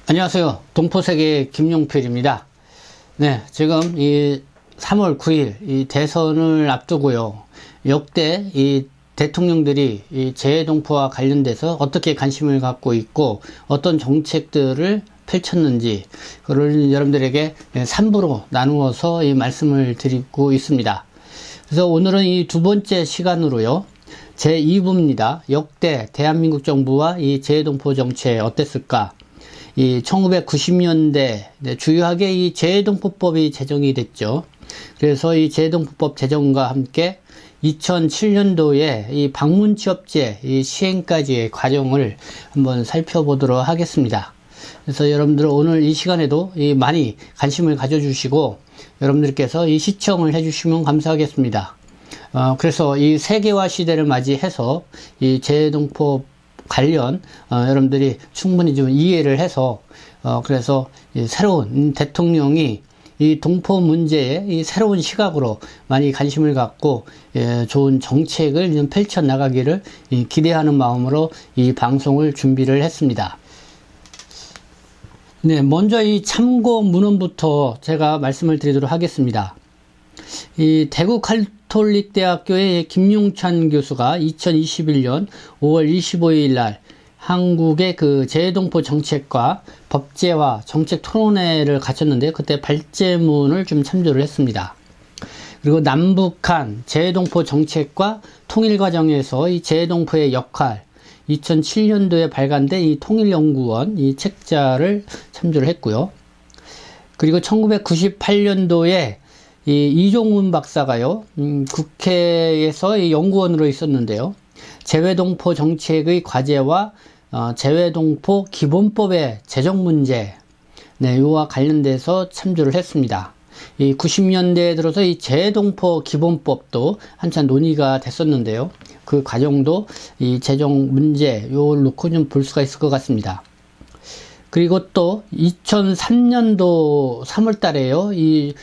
안녕하세요. 동포세계 김용필입니다. 네, 지금 이 3월 9일 이 대선을 앞두고요. 역대 이 대통령들이 이 재해동포와 관련돼서 어떻게 관심을 갖고 있고 어떤 정책들을 펼쳤는지 그걸 여러분들에게 3부로 나누어서 이 말씀을 드리고 있습니다. 그래서 오늘은 이 두 번째 시간으로요. 제2부입니다. 역대 대한민국 정부와 이 재해동포 정책 어땠을까? 이 1990년대 주요하게 이 재해동포법이 제정이 됐죠. 그래서 이 재해동포법 제정과 함께 2007년도에 이 방문취업제 이 시행까지의 과정을 한번 살펴보도록 하겠습니다. 그래서 여러분들 오늘 이 시간에도 이 많이 관심을 가져주시고 여러분들께서 이 시청을 해주시면 감사하겠습니다. 그래서 이 세계화 시대를 맞이해서 이 재해동포 관련 여러분들이 충분히 좀 이해를 해서 그래서 이 새로운 대통령이 이 동포 문제에 이 새로운 시각으로 많이 관심을 갖고 좋은 정책을 좀 펼쳐 나가기를 기대하는 마음으로 이 방송을 준비를 했습니다. 네, 먼저 이 참고 문헌부터 제가 말씀을 드리도록 하겠습니다. 이 대구 가톨릭대학교의 김용찬 교수가 2021년 5월 25일 날 한국의 그 재해동포 정책과 법제화 정책 토론회를 가졌는데 그때 발제문을 좀 참조를 했습니다. 그리고 남북한 재해동포 정책과 통일 과정에서 이 재해동포의 역할 2007년도에 발간된 이 통일연구원 이 책자를 참조를 했고요. 그리고 1998년도에 이 이종훈 박사가요, 국회에서 이 연구원으로 있었는데요. 재해동포 정책의 과제와 재해동포 기본법의 제정 문제, 네, 이와 관련돼서 참조를 했습니다. 이 90년대에 들어서 이 재해동포 기본법도 한참 논의가 됐었는데요. 그 과정도 이 제정 문제, 요걸 놓고 좀 볼 수가 있을 것 같습니다. 그리고 또 2003년도 3월 달에요, 이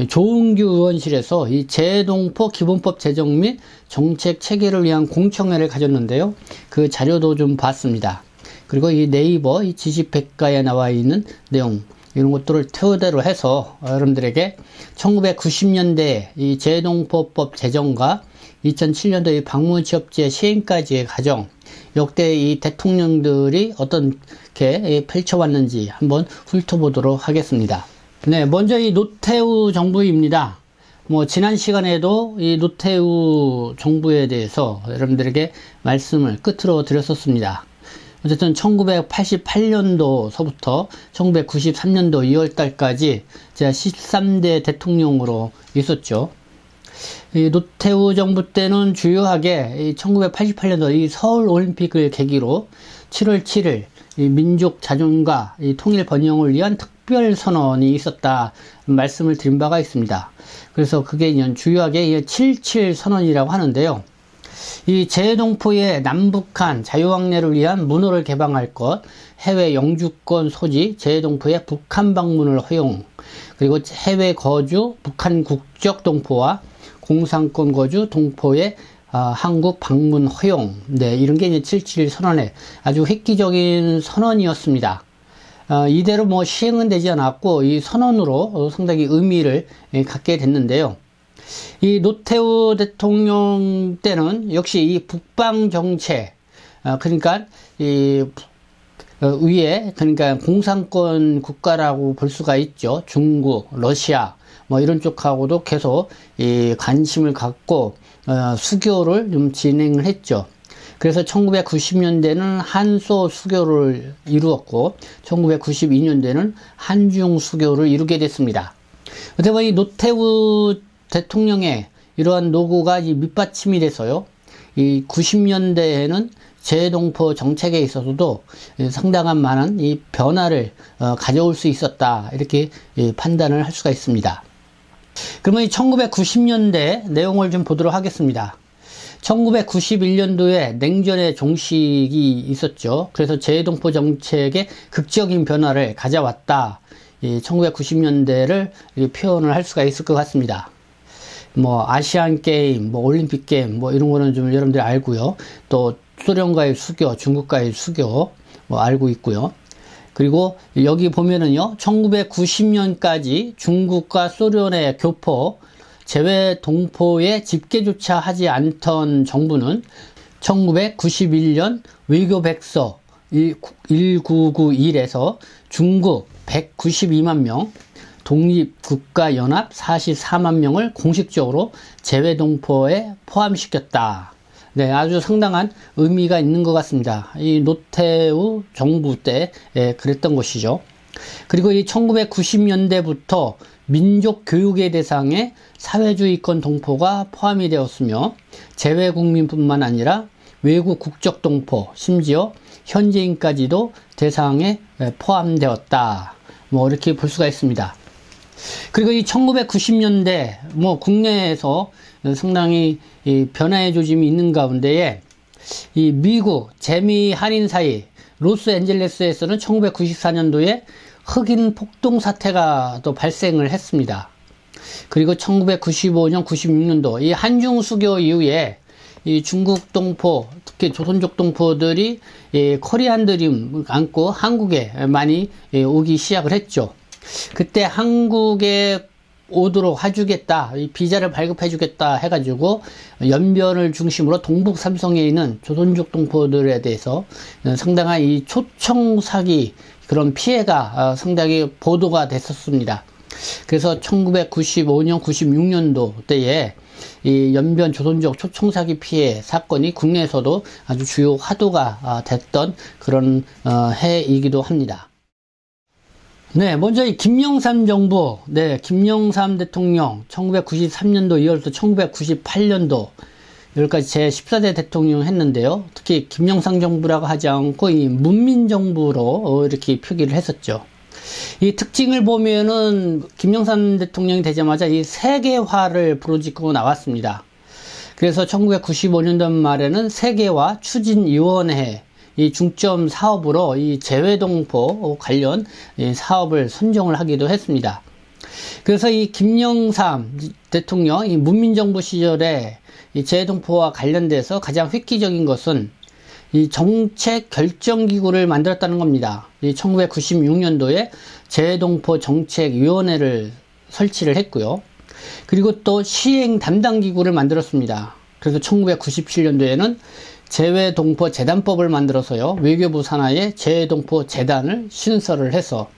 조은규 의원실에서 이 재해동포 기본법 제정 및 정책 체계를 위한 공청회를 가졌는데요. 그 자료도 좀 봤습니다. 그리고 이 네이버 이 지식백과에 나와 있는 내용, 이런 것들을 토대로 해서 여러분들에게 1990년대 이 재해동포법 제정과 2007년도 이 방문취업제 시행까지의 과정, 역대 이 대통령들이 어떻게 펼쳐왔는지 한번 훑어보도록 하겠습니다. 네, 먼저 이 노태우 정부입니다. 지난 시간에도 이 노태우 정부에 대해서 여러분들에게 말씀을 끝으로 드렸었습니다. 어쨌든 1988년도서부터 1993년도 2월달까지 제가 13대 대통령으로 있었죠. 이 노태우 정부 때는 주요하게 이 1988년도 이 서울 올림픽을 계기로 7월 7일 이 민족 자존과 이 통일 번영을 위한 특별 선언이 있었다 말씀을 드린 바가 있습니다. 그래서 그게 주요하게 7.7 선언이라고 하는데요. 이 재해동포의 남북한 자유왕래를 위한 문호를 개방할 것, 해외 영주권 소지, 재해동포의 북한 방문을 허용, 그리고 해외 거주 북한 국적 동포와 공산권 거주 동포의 한국 방문 허용, 네, 이런 게 이제 7.7 선언의 아주 획기적인 선언이었습니다. 이대로 시행은 되지 않았고, 이 선언으로 상당히 의미를 갖게 됐는데요. 이 노태우 대통령 때는 역시 이 북방 정책, 그러니까 이 위에 그러니까 공산권 국가라고 볼 수가 있죠. 중국, 러시아 이런 쪽하고도 계속 이 관심을 갖고 수교를 좀 진행을 했죠. 그래서 1990년대는 한소 수교를 이루었고 1992년대는 한중 수교를 이루게 됐습니다. 어떻게 보면 이 노태우 대통령의 이러한 노고가 밑받침이 돼서요. 이 90년대에는 재해동포 정책에 있어서도 상당한 많은 이 변화를 가져올 수 있었다. 이렇게 판단을 할 수가 있습니다. 그러면 이 1990년대 내용을 좀 보도록 하겠습니다. 1991년도에 냉전의 종식이 있었죠. 그래서 재해동포 정책에 극적인 변화를 가져왔다. 1990년대를 표현을 할 수가 있을 것 같습니다. 아시안 게임, 올림픽 게임, 이런 거는 좀 여러분들이 알고요. 또 소련과의 수교, 중국과의 수교, 알고 있고요. 그리고 여기 보면은요, 1990년까지 중국과 소련의 교포, 제외 동포의 집계조차 하지 않던 정부는 1991년 외교백서 1991에서 중국 192만 명, 독립국가연합 44만 명을 공식적으로 제외동포에 포함시켰다. 네, 아주 상당한 의미가 있는 것 같습니다. 이 노태우 정부 때 그랬던 것이죠. 그리고 이 1990년대부터 민족교육의 대상에 사회주의권 동포가 포함이 되었으며 제외국민뿐만 아니라 외국 국적 동포, 심지어 현지인까지도 대상에 포함되었다. 뭐 이렇게 볼 수가 있습니다. 그리고 이 1990년대 국내에서 상당히 변화의 조짐이 있는 가운데에 이 미국 재미 한인 사이 로스앤젤레스에서는 1994년도에 흑인 폭동 사태가 또 발생을 했습니다. 그리고 1995년, 96년도 이 한중 수교 이후에 이 중국 동포, 특히 조선족 동포들이 코리안 드림 안고 한국에 많이 오기 시작을 했죠. 그때 한국에 오도록 해주겠다, 비자를 발급해주겠다 해가지고 연변을 중심으로 동북 삼성에 있는 조선족 동포들에 대해서 상당한 이 초청 사기 그런 피해가 상당히 보도가 됐었습니다. 그래서 1995년, 96년도 때에 이 연변 조선족 초청 사기 피해 사건이 국내에서도 아주 주요 화두가 됐던 그런 해이기도 합니다. 네, 먼저 이 김영삼 정부, 김영삼 대통령 1993년도 2월부터 1998년도 여기까지 제 14대 대통령 했는데요. 특히 김영삼 정부라고 하지 않고 이 문민정부로 이렇게 표기를 했었죠. 이 특징을 보면은 김영삼 대통령이 되자마자 이 세계화를 부르짖고 나왔습니다. 그래서 1995년도 말에는 세계화 추진위원회 이 중점 사업으로 이 제외동포 관련 사업을 선정을 하기도 했습니다. 그래서 이 김영삼 대통령 이 문민정부 시절에 이 제외동포와 관련돼서 가장 획기적인 것은 이 정책 결정기구를 만들었다는 겁니다. 이 1996년도에 제외동포 정책위원회를 설치를 했고요. 그리고 또 시행 담당기구를 만들었습니다. 그래서 1997년도에는 제외동포 재단법을 만들어서요, 외교부 산하에 제외동포 재단을 신설을 해서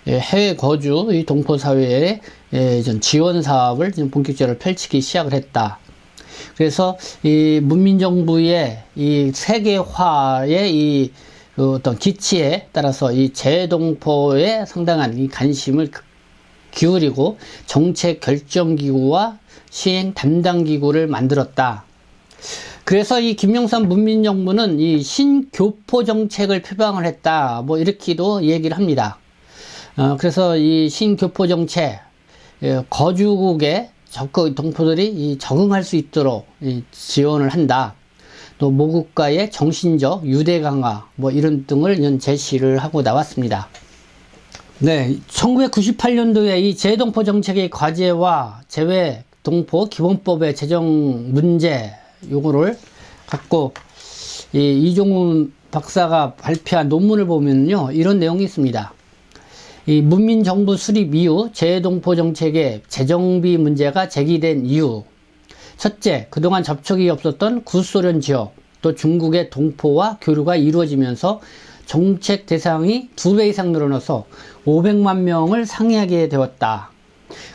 해외 거주 이 동포 사회의 지원 사업을 본격적으로 펼치기 시작을 했다. 그래서 이 문민정부의 이 세계화의 이 어떤 기치에 따라서 이 제외동포에 상당한 이 관심을 기울이고 정책 결정기구와 시행 담당기구를 만들었다. 그래서 이 김영삼 문민정부는 이 신교포 정책을 표방을 했다. 이렇게도 얘기를 합니다. 그래서 이 신교포 정책, 거주국에 동포들이 적응할 수 있도록 지원을 한다. 또 모국가의 정신적 유대 강화, 이런 등을 제시를 하고 나왔습니다. 네, 1998년도에 이 제외동포 정책의 과제와 제외동포 기본법의 제정 문제, 요거를 갖고 이종훈 박사가 발표한 논문을 보면요, 이런 내용이 있습니다. 이 문민정부 수립 이후 제외동포 정책의 재정비 문제가 제기된 이유. 첫째, 그동안 접촉이 없었던 구소련 지역, 또 중국의 동포와 교류가 이루어지면서 정책 대상이 2배 이상 늘어나서 500만 명을 상회하게 되었다.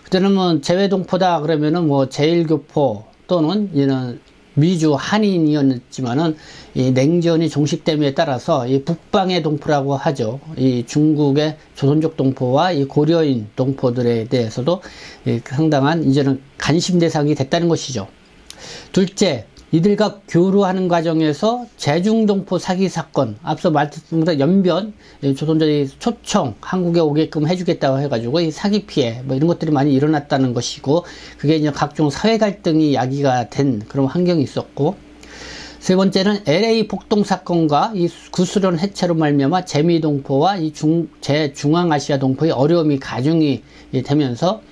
그때는 제외동포다 그러면은 제1교포 또는 이런 미주 한인이었지만은 이 냉전이 종식됨에 따라서 이 북방의 동포라고 하죠. 이 중국의 조선족 동포와 이 고려인 동포들에 대해서도 상당한 이제는 관심 대상이 됐다는 것이죠. 둘째, 이들과 교류하는 과정에서 제중동포 사기 사건, 앞서 말씀드린 연변 조선족이 초청 한국에 오게끔 해주겠다고 해가지고 이 사기 피해 이런 것들이 많이 일어났다는 것이고, 그게 이제 각종 사회 갈등이 야기가 된 그런 환경이 있었고, 세 번째는 LA 폭동 사건과 이 구소련 해체로 말미암아 재미동포와 이 제중앙아시아 동포의 어려움이 가중이 되면서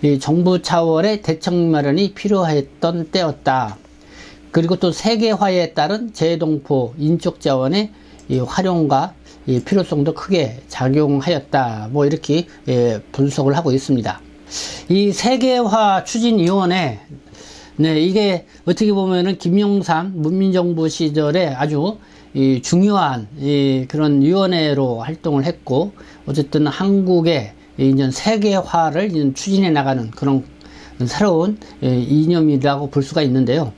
이 정부 차원의 대책 마련이 필요했던 때였다. 그리고 또 세계화에 따른 제외동포 인적 자원의 이 활용과 이 필요성도 크게 작용하였다. 뭐 이렇게 분석을 하고 있습니다. 이 세계화 추진위원회, 네, 이게 어떻게 보면은 김영삼 문민정부 시절에 아주 중요한 그런 위원회로 활동을 했고, 어쨌든 한국의 이제 세계화를 이제 추진해 나가는 그런 새로운 이념이라고 볼 수가 있는데요.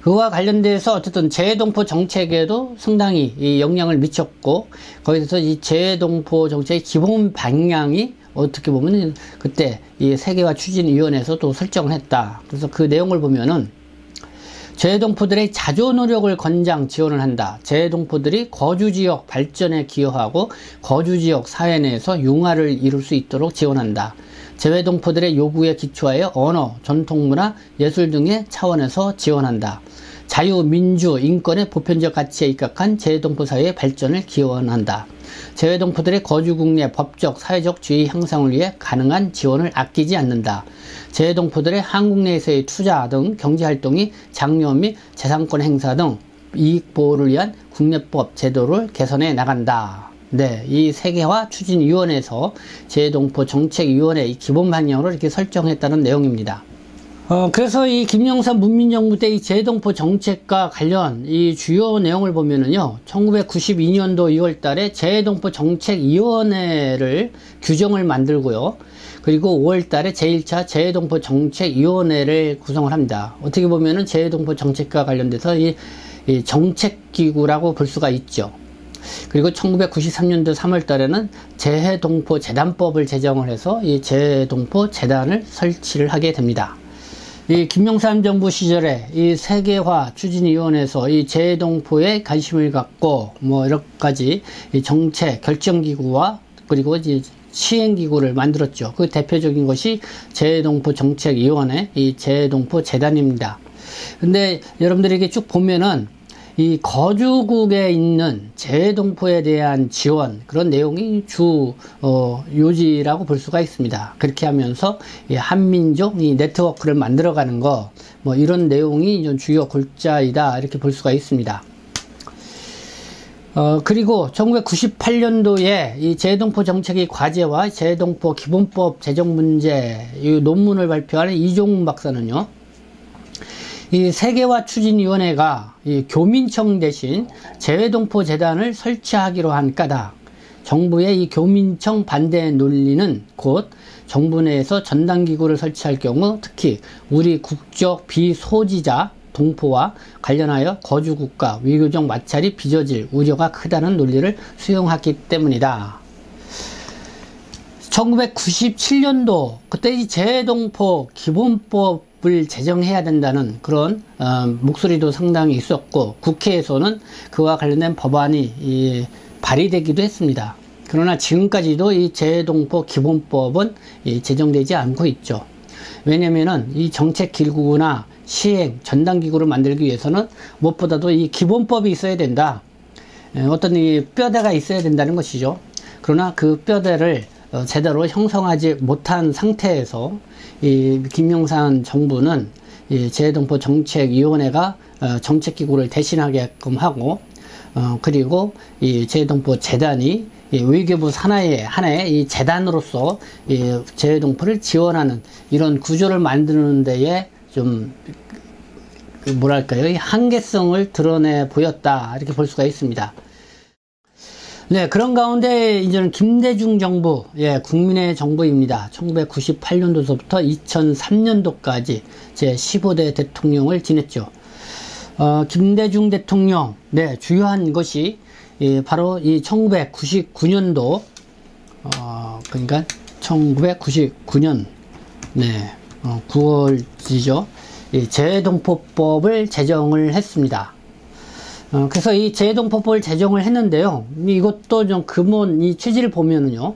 그와 관련돼서 어쨌든 재해동포 정책에도 상당히 영향을 미쳤고, 거기서 이 재해동포 정책의 기본 방향이 어떻게 보면 그때 이 세계화 추진위원회에서도 설정을 했다. 그래서 그 내용을 보면은 재해동포들의 자조 노력을 권장 지원을 한다. 재해동포들이 거주지역 발전에 기여하고 거주지역 사회 내에서 융화를 이룰 수 있도록 지원한다. 재해동포들의 요구에 기초하여 언어, 전통문화, 예술 등의 차원에서 지원한다. 자유, 민주, 인권의 보편적 가치에 입각한 재해동포 사회의 발전을 기원한다. 재해동포들의 거주국 내 법적, 사회적 지위 향상을 위해 가능한 지원을 아끼지 않는다. 재해동포들의 한국 내에서의 투자 등 경제활동이 장려 및 재산권 행사 등 이익보호를 위한 국내법 제도를 개선해 나간다. 네, 이 세계화 추진위원회에서 재해동포 정책위원회 기본 방향으로 이렇게 설정했다는 내용입니다. 그래서 이 김영삼 문민정부 때 이 재해동포 정책과 관련 이 주요 내용을 보면은요, 1992년도 2월 달에 재해동포 정책위원회를 규정을 만들고요, 그리고 5월 달에 제1차 재해동포 정책위원회를 구성을 합니다. 어떻게 보면은 재해동포 정책과 관련돼서 이 정책기구라고 볼 수가 있죠. 그리고 1993년도 3월 달에는 재해동포 재단법을 제정을 해서 이 재해동포 재단을 설치를 하게 됩니다. 이 김영삼 정부 시절에 이 세계화 추진위원회에서 이 재해동포에 관심을 갖고 뭐 여러 가지 이 정책 결정기구와 그리고 이제 시행기구를 만들었죠. 그 대표적인 것이 재해동포 정책위원회, 이 재해동포 재단입니다. 근데 여러분들에게 쭉 보면은 이 거주국에 있는 재해동포에 대한 지원, 그런 내용이 요지라고 볼 수가 있습니다. 그렇게 하면서 이 한민족 이 네트워크를 만들어가는 거, 뭐 이런 내용이 주요 골자이다, 이렇게 볼 수가 있습니다. 그리고 1998년도에 이 재해동포 정책의 과제와 재해동포 기본법 제정 문제 이 논문을 발표하는 이종훈 박사는요, 이 세계화 추진위원회가 이 교민청 대신 재해동포 재단을 설치하기로 한 까닭, 정부의 이 교민청 반대 논리는 곧 정부 내에서 전당기구를 설치할 경우 특히 우리 국적 비소지자 동포와 관련하여 거주국가 위교적 마찰이 빚어질 우려가 크다는 논리를 수용하기 때문이다. 1997년도 그때 이 재해동포 기본법을 제정해야 된다는 그런 목소리도 상당히 있었고, 국회에서는 그와 관련된 법안이 발의되기도 했습니다. 그러나 지금까지도 이 재해동포 기본법은 제정되지 않고 있죠. 왜냐면은 이 정책 기구나 시행 전당기구를 만들기 위해서는 무엇보다도 이 기본법이 있어야 된다. 어떤 이 뼈대가 있어야 된다는 것이죠. 그러나 그 뼈대를 제대로 형성하지 못한 상태에서 이 김영삼 정부는 이 재해동포 정책위원회가 정책기구를 대신하게끔 하고, 그리고 이 재해동포 재단이 이 외교부 산하의 하나의 이 재단으로서 이 재해동포를 지원하는 이런 구조를 만드는 데에 좀 뭐랄까요, 이 한계성을 드러내 보였다, 이렇게 볼 수가 있습니다. 네, 그런 가운데 이제는 김대중 정부, 국민의 정부입니다. 1998년도서부터 2003년도까지 제 15대 대통령을 지냈죠. 김대중 대통령, 주요한 것이 바로 이 1999년도, 그러니까 1999년, 9월이죠. 재해동포법을 제정을 했습니다. 그래서 이 재해동포법을 제정을 했는데요, 이것도 좀 근본 이 취지를 보면은요,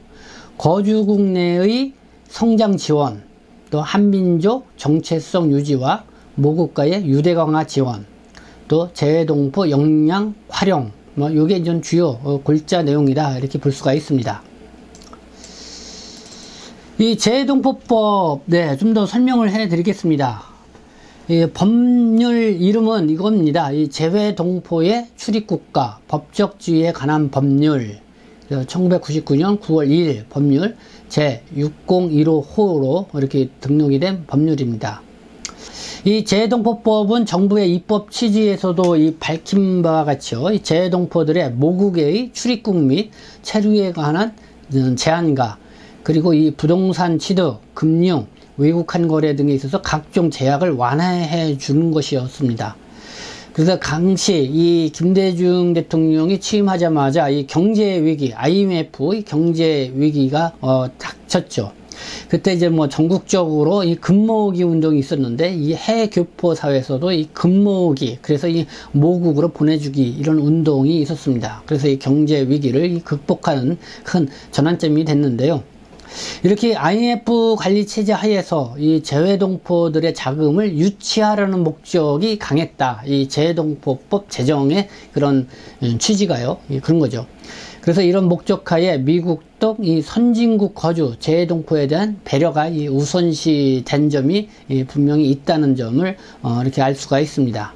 거주국 내의 성장 지원, 또 한민족 정체성 유지와 모국가의 유대 강화 지원, 또 재해동포 역량 활용, 뭐 이게 좀 주요 골자 내용이다, 이렇게 볼 수가 있습니다. 이 재해동포법, 좀 더 설명을 해 드리겠습니다. 법률 이름은 이겁니다. 이 재해동포의 출입국가, 법적 지위에 관한 법률, 1999년 9월 2일 법률 제6015호로 이렇게 등록이 된 법률입니다. 이 재해동포법은 정부의 입법 취지에서도 이 밝힌 바와 같이요, 이 재해동포들의 모국의 출입국 및 체류에 관한 제한과 그리고 이 부동산 취득, 금융, 외국한 거래 등에 있어서 각종 제약을 완화해 주는 것이었습니다. 그래서 당시 이 김대중 대통령이 취임하자마자 이 경제 위기, IMF 이 경제 위기가 닥쳤죠. 그때 이제 뭐 전국적으로 이 금모으기 운동이 있었는데, 이 해외 교포 사회에서도 이 금모으기, 그래서 이 모국으로 보내주기, 이런 운동이 있었습니다. 그래서 이 경제 위기를 극복하는 큰 전환점이 됐는데요. 이렇게 IMF 관리 체제 하에서 이 재외동포들의 자금을 유치하려는 목적이 강했다. 이 재외동포법 제정의 그런 취지가요. 그런 거죠. 그래서 이런 목적하에 미국 등 이 선진국 거주 재외동포에 대한 배려가 이 우선시 된 점이 분명히 있다는 점을 이렇게 알 수가 있습니다.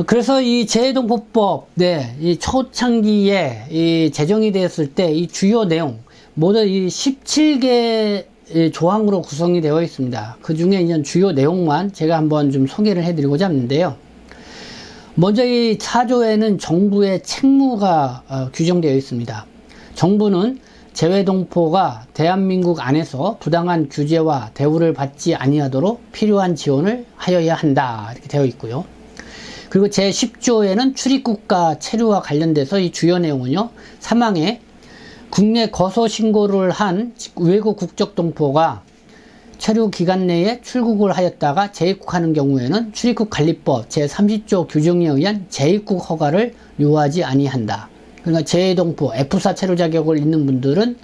그래서 이 재외동포법, 이 초창기에 이 제정이 되었을 때 이 주요 내용, 모두 이 17개 조항으로 구성이 되어 있습니다. 그 중에 이제 주요 내용만 제가 한번 좀 소개를 해드리고자 하는데요. 먼저 이 4조에는 정부의 책무가 규정되어 있습니다. 정부는 재외동포가 대한민국 안에서 부당한 규제와 대우를 받지 아니하도록 필요한 지원을 하여야 한다. 이렇게 되어 있고요. 그리고 제10조에는 출입국가 체류와 관련돼서 이 주요 내용은요, 사망에 국내 거소 신고를 한 외국 국적 동포가 체류 기간 내에 출국을 하였다가 재입국하는 경우에는 출입국관리법 제30조 규정에 의한 재입국 허가를 요하지 아니한다. 그러니까 재외동포 F4 체류 자격을 있는 분들은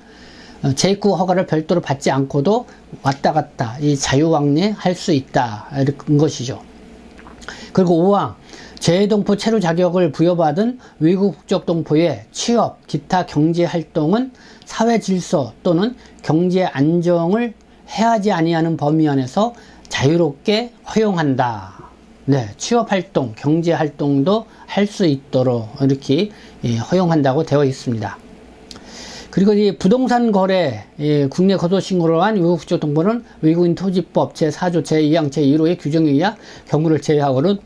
재입국 허가를 별도로 받지 않고도 왔다 갔다 이 자유왕래 할 수 있다, 이런 것이죠. 그리고 5항 재외동포 체류 자격을 부여받은 외국 국적 동포의 취업, 기타 경제 활동은 사회 질서 또는 경제 안정을 해하지 아니하는 범위 안에서 자유롭게 허용한다. 취업 활동, 경제 활동도 할 수 있도록 이렇게 허용한다고 되어 있습니다. 그리고 이 부동산 거래, 국내 거소 신고를 한 외국 국적 동포는 외국인 토지법 제4조 제2항 제1호의 규정에 의하 경우를 제외하고는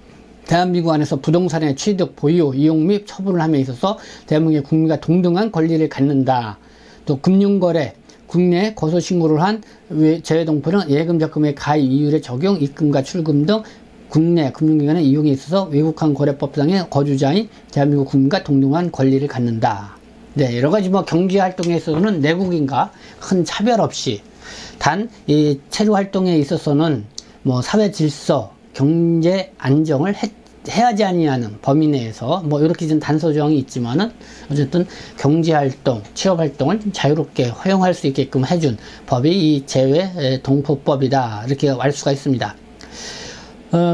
대한민국 안에서 부동산의 취득, 보유, 이용 및 처분을 함에 있어서 대한민국의 국민과 동등한 권리를 갖는다. 또 금융거래, 국내 거소신고를 한 재외동포는 예금 적금의 가입 이율의 적용, 입금과 출금 등 국내 금융기관의 이용에 있어서 외국한 거래법상의 거주자인 대한민국 국민과 동등한 권리를 갖는다. 여러가지 뭐 경제활동에 있어서는 내국인과 큰 차별 없이, 단 이 체류활동에 있어서는 뭐 사회질서, 경제 안정을 해야지 아니하는 범위 내에서 뭐 이렇게 좀 단서 조항이 있지만은 어쨌든 경제활동, 취업활동을 자유롭게 허용할 수 있게끔 해준 법이 이 재외동포법이다, 이렇게 알 수가 있습니다.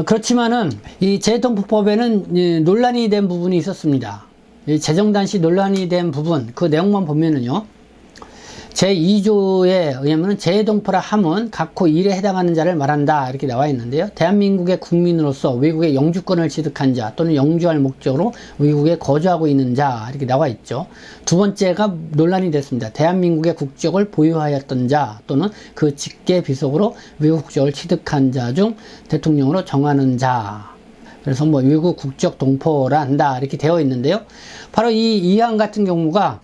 그렇지만은 이 재외동포법에는 논란이 된 부분이 있었습니다. 이 제정 당시 논란이 된 부분, 그 내용만 보면은요, 제2조에 의하면 재외동포라 함은 각호 1에 해당하는 자를 말한다, 이렇게 나와 있는데요. 대한민국의 국민으로서 외국의 영주권을 취득한 자 또는 영주할 목적으로 외국에 거주하고 있는 자, 이렇게 나와 있죠. 두 번째가 논란이 됐습니다. 대한민국의 국적을 보유하였던 자 또는 그 직계 비속으로 외국 국적을 취득한 자 중 대통령으로 정하는 자. 그래서 뭐 외국 국적 동포라 한다, 이렇게 되어 있는데요. 바로 이 이항 같은 경우가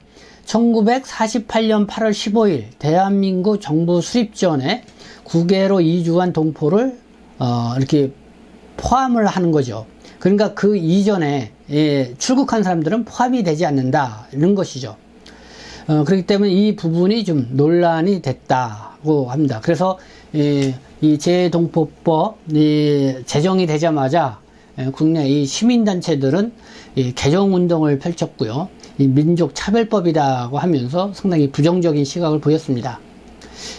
1948년 8월 15일 대한민국 정부 수립 전에 국외로 이주한 동포를 이렇게 포함을 하는 거죠. 그러니까 그 이전에 출국한 사람들은 포함이 되지 않는다, 이런 것이죠. 그렇기 때문에 이 부분이 좀 논란이 됐다고 합니다. 그래서 이 재외동포법이 제정이 되자마자 국내 이 시민단체들은 개정운동을 펼쳤고요. 이 민족차별법이라고 하면서 상당히 부정적인 시각을 보였습니다.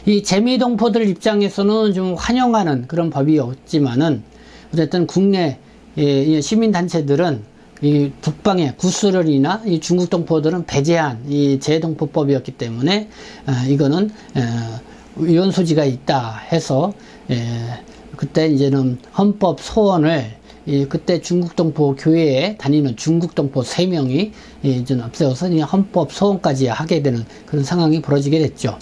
이 재미동포들 입장에서는 좀 환영하는 그런 법이었지만은 어쨌든 국내 시민단체들은 이 북방의 구스럴이나 이 중국 동포들은 배제한 이 재동포법이었기 때문에 이거는 위헌 소지가 있다 해서 그때 이제는 헌법 소원을 그때 중국동포 교회에 다니는 중국동포 3명이 좀 앞세워서 헌법 소원까지 하게 되는 그런 상황이 벌어지게 됐죠.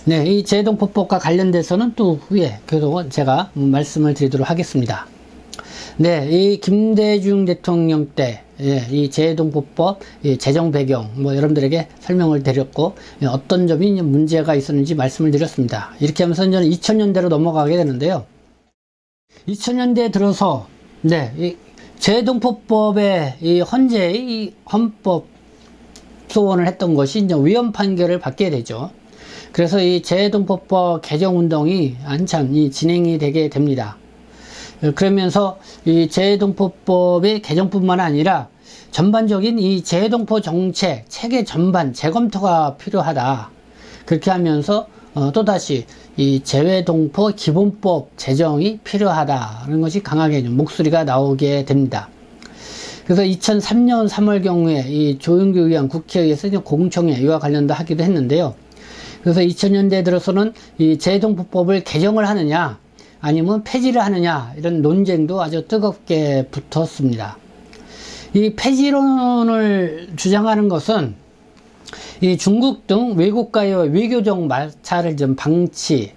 네, 이 재해동포법과 관련돼서는 또 후에 계속 제가 말씀을 드리도록 하겠습니다. 네, 이 김대중 대통령 때, 이 재해동포법, 제정 배경, 여러분들에게 설명을 드렸고, 어떤 점이 문제가 있었는지 말씀을 드렸습니다. 이렇게 하면서 저는 2000년대로 넘어가게 되는데요. 2000년대에 들어서, 네, 이 재해동포법의 이 헌재의 이 헌법 소원을 했던 것이 이제 위헌 판결을 받게 되죠. 그래서 이 재해동포법 개정 운동이 한참 진행이 되게 됩니다. 그러면서 이 재해동포법의 개정뿐만 아니라 전반적인 이 재해동포 정책, 체계 전반 재검토가 필요하다. 그렇게 하면서 또다시 이 재해동포 기본법 제정이 필요하다는 것이 강하게 목소리가 나오게 됩니다. 그래서 2003년 3월 경우에 이 조윤규 의원 국회의회에서 공청회 이와 관련도 하기도 했는데요. 그래서 2000년대에 들어서는 이 재해동포법을 개정을 하느냐 아니면 폐지를 하느냐 이런 논쟁도 아주 뜨겁게 붙었습니다. 이 폐지론을 주장하는 것은 이 중국 등 외국과의 외교적 마찰을 좀 방치한다.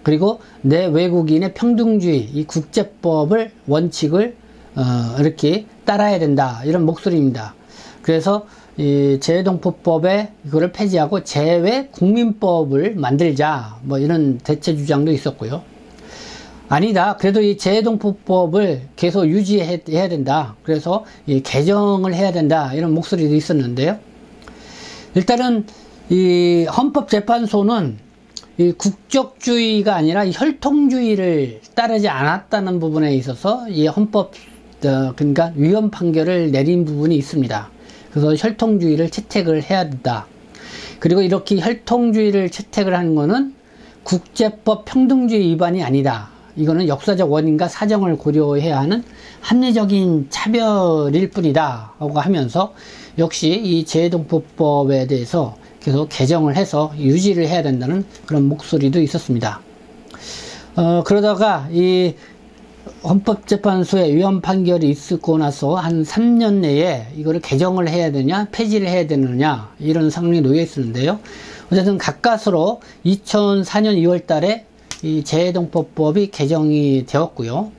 그리고 내 외국인의 평등주의, 이 국제법을 원칙을 이렇게 따라야 된다 이런 목소리입니다. 그래서 이 재해동포법에 이거를 폐지하고 재외 국민법을 만들자 이런 대체 주장도 있었고요. 아니다. 그래도 이 재해동포법을 계속 유지해야 된다. 그래서 이 개정을 해야 된다. 이런 목소리도 있었는데요. 일단은 이 헌법재판소는 이 국적주의가 아니라 혈통주의를 따르지 않았다는 부분에 있어서 이 헌법 그러니까 위헌 판결을 내린 부분이 있습니다. 그래서 혈통주의를 채택을 해야 된다. 그리고 이렇게 혈통주의를 채택을 하는 것은 국제법 평등주의 위반이 아니다. 이거는 역사적 원인과 사정을 고려해야 하는 합리적인 차별일 뿐이다 하고 하면서 역시 이 재해동포법에 대해서 계속 개정을 해서 유지를 해야 된다는 그런 목소리도 있었습니다. 그러다가 이 헌법재판소의 위헌 판결이 있고 나서 한 3년 내에 이거를 개정을 해야 되냐 폐지를 해야 되느냐 이런 상황이 놓여 있었는데요. 어쨌든 가까스로 2004년 2월 달에 이 재해동포법이 개정이 되었고요.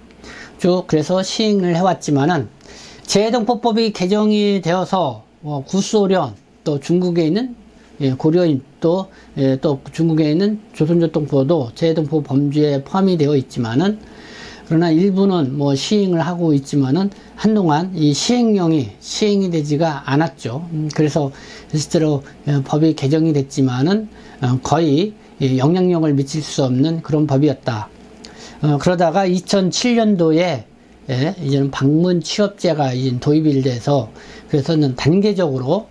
쭉 그래서 시행을 해왔지만은 재해동포법이 개정이 되어서 구소련 또 중국에 있는 고려인 또 중국에 있는 조선족동포도 재해동포 범죄에 포함이 되어 있지만은 그러나 일부는 시행을 하고 있지만은 한동안 이 시행이 되지가 않았죠. 그래서 실제로 법이 개정이 됐지만은 거의 영향력을 미칠 수 없는 그런 법이었다. 그러다가 2007년도에 이제는 방문 취업제가 이제 도입이 돼서 그래서는 단계적으로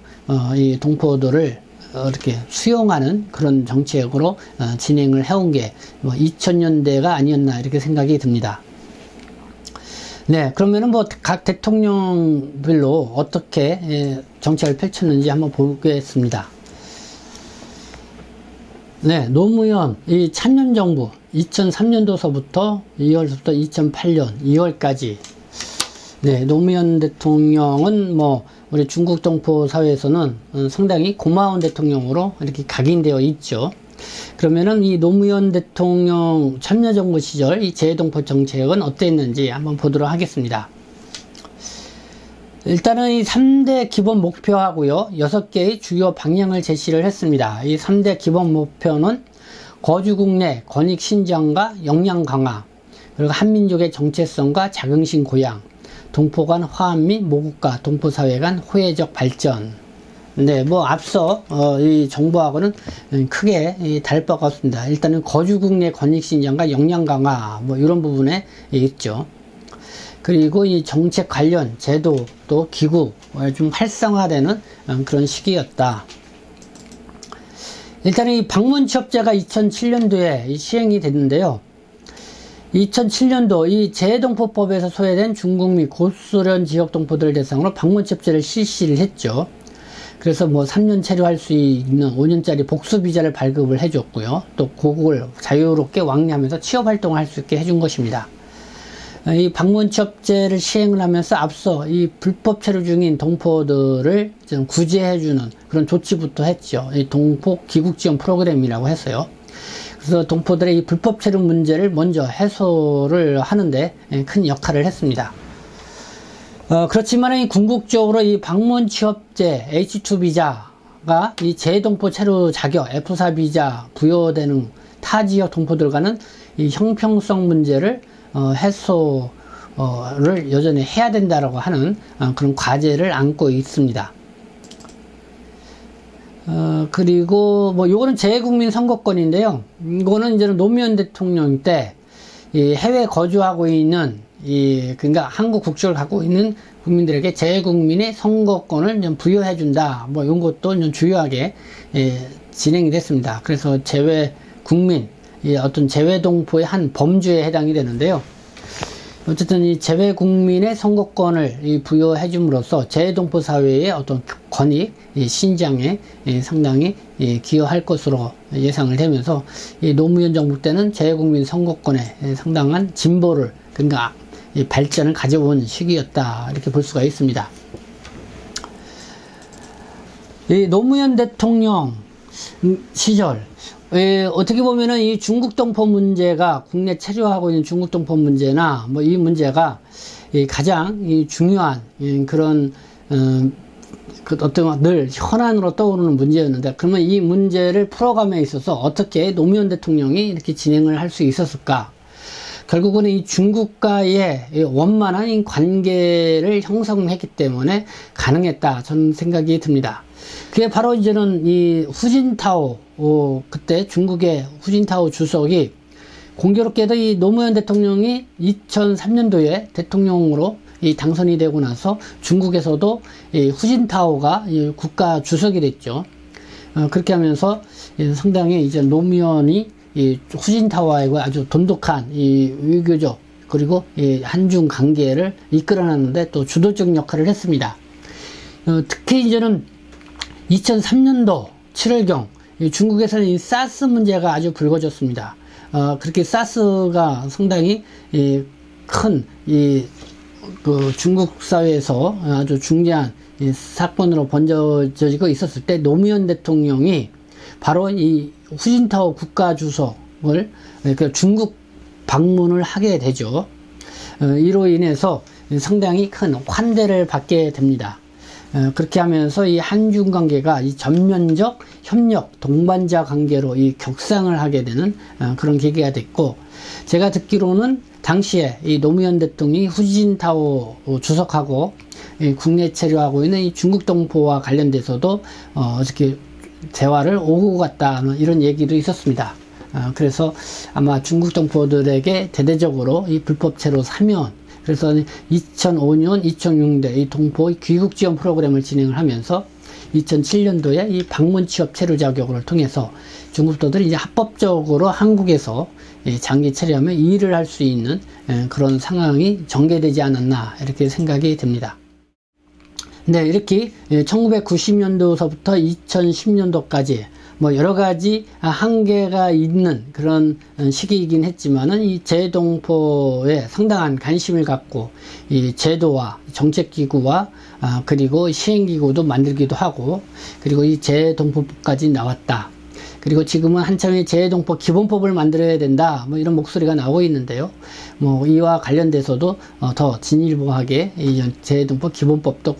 이 동포도를 이렇게 수용하는 그런 정책으로 진행을 해온 게 2000년대가 아니었나 이렇게 생각이 듭니다. 네, 그러면은 각 대통령별로 어떻게 정책을 펼쳤는지 한번 보겠습니다. 네, 노무현 이 참여정부 2003년도서부터 2월부터 2008년 2월까지 네, 노무현 대통령은 우리 중국 동포 사회에서는 상당히 고마운 대통령으로 이렇게 각인되어 있죠. 그러면은 이 노무현 대통령 참여정부 시절 이 재해동포 정책은 어땠는지 한번 보도록 하겠습니다. 일단은 이 3대 기본 목표하고요, 6개의 주요 방향을 제시를 했습니다. 이 3대 기본 목표는 거주국 내 권익 신장과 역량 강화, 그리고 한민족의 정체성과 자긍심 고양, 동포 간 화합 및 모국가 동포 사회 간 호혜적 발전. 네, 앞서 이 정부하고는 크게 다를 바가 없습니다. 일단은 거주국 내 권익 신장과 역량 강화 이런 부분에 있죠. 그리고 이 정책 관련 제도 또 기구 좀 활성화되는 그런 시기였다. 일단은 이 방문 취업제가 2007년도에 시행이 됐는데요. 2007년도 이 재해동포법에서 소외된 중국 및 고소련 지역 동포들 대상으로 방문 취업제를 실시를 했죠. 그래서 3년 체류할 수 있는 5년짜리 복수비자를 발급을 해줬고요. 또 고국을 자유롭게 왕래하면서 취업활동을 할 수 있게 해준 것입니다. 이 방문 취업제를 시행을 하면서 앞서 이 불법 체류 중인 동포들을 좀 구제해주는 그런 조치부터 했죠. 이 동포 귀국 지원 프로그램이라고 했어요. 그래서 동포들의 이 불법 체류 문제를 먼저 해소를 하는데 큰 역할을 했습니다. 그렇지만 궁극적으로 이 방문 취업제 H2 비자가 이 재동포 체류 자격 F4 비자 부여되는 타 지역 동포들과는 이 형평성 문제를 해소를 여전히 해야 된다라고 하는 그런 과제를 안고 있습니다. 그리고 뭐 요거는 재국민 선거권인데요. 이거는 이제 노무현 대통령 때 이 해외 거주하고 있는 그러니까 한국 국적을 갖고 있는 국민들에게 재국민의 선거권을 좀 부여해 준다. 뭐 이런 것도 좀 주요하게 진행이 됐습니다. 그래서 재외국민 어떤 재외동포의 한 범주에 해당이 되는데요. 어쨌든 이 재외국민의 선거권을 부여해 줌으로써 재외동포 사회의 어떤 권익, 신장에 상당히 기여할 것으로 예상을 되면서 이 노무현 정부 때는 재외국민 선거권에 상당한 진보를, 그러니까 발전을 가져온 시기였다, 이렇게 볼 수가 있습니다. 이 노무현 대통령 시절, 어떻게 보면은 이 중국 동포 문제가, 국내 체류하고 있는 중국 동포 문제나 뭐 이 문제가 가장 중요한 그런 어떤 늘 현안으로 떠오르는 문제였는데, 그러면 이 문제를 풀어감에 있어서 어떻게 노무현 대통령이 이렇게 진행을 할 수 있었을까? 결국은 이 중국과의 원만한 관계를 형성했기 때문에 가능했다, 저는 생각이 듭니다. 그게 바로 이제는 이 후진타오, 그때 중국의 후진타오 주석이 공교롭게도 이 노무현 대통령이 2003년도에 대통령으로 당선이 되고 나서 중국에서도 이 후진타오가 국가 주석이 됐죠. 그렇게 하면서 상당히 이제 노무현이 이 후진타오와의 아주 돈독한 이 외교적 그리고 이 한중 관계를 이끌어내는데 또 주도적인 역할을 했습니다. 특히 이제는 2003년도 7월경 중국에서는 이 사스 문제가 아주 불거졌습니다. 그렇게 사스가 상당히 큰 그 중국 사회에서 아주 중대한 사건으로 번져지고 있었을 때 노무현 대통령이 바로 이 후진타오 국가주석을 중국 방문을 하게 되죠. 이로 인해서 상당히 큰 환대를 받게 됩니다. 그렇게 하면서 이 한중 관계가 이 전면적 협력 동반자 관계로 이 격상을 하게 되는 그런 계기가 됐고, 제가 듣기로는 당시에 이 노무현 대통령이 후진타오 주석하고 국내 체류하고 있는 이 중국 동포와 관련돼서도 어떻게 대화를 오고 갔다, 이런 얘기도 있었습니다. 그래서 아마 중국 동포들에게 대대적으로 이 불법 체류 사면, 그래서 2005년, 2006년도에 이 동포 귀국 지원 프로그램을 진행을 하면서 2007년도에 이 방문 취업 체류 자격을 통해서 중국도들이 이제 합법적으로 한국에서 장기 체류하면 일을 할 수 있는 그런 상황이 전개되지 않았나, 이렇게 생각이 됩니다. 네, 이렇게 1990년도서부터 2010년도까지 뭐 여러 가지 한계가 있는 그런 시기이긴 했지만은 이 재동포에 상당한 관심을 갖고 이 제도와 정책기구와 그리고 시행기구도 만들기도 하고, 그리고 이 재동포법까지 나왔다. 그리고 지금은 한참에 재동포 기본법을 만들어야 된다, 뭐 이런 목소리가 나오고 있는데요. 뭐 이와 관련돼서도 더 진일보하게 이 재동포 기본법도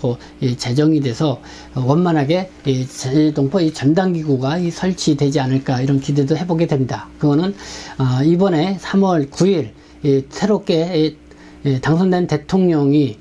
제정이 돼서 원만하게 이 재동포 이 전담기구가 설치되지 않을까, 이런 기대도 해보게 됩니다. 그거는 이번에 3월 9일 새롭게 당선된 대통령이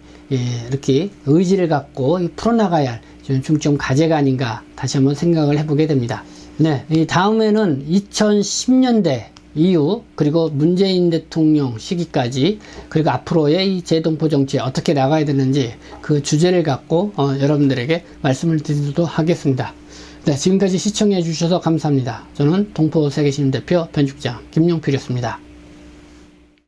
이렇게 의지를 갖고 풀어나가야 할 중점 과제가 아닌가, 다시 한번 생각을 해보게 됩니다. 네, 다음에는 2010년대 이후, 그리고 문재인 대통령 시기까지, 그리고 앞으로의 이 재동포 정치 어떻게 나가야 되는지 그 주제를 갖고 여러분들에게 말씀을 드리도록 하겠습니다. 네, 지금까지 시청해 주셔서 감사합니다. 저는 동포세계신문 대표 편집장 김용필이었습니다.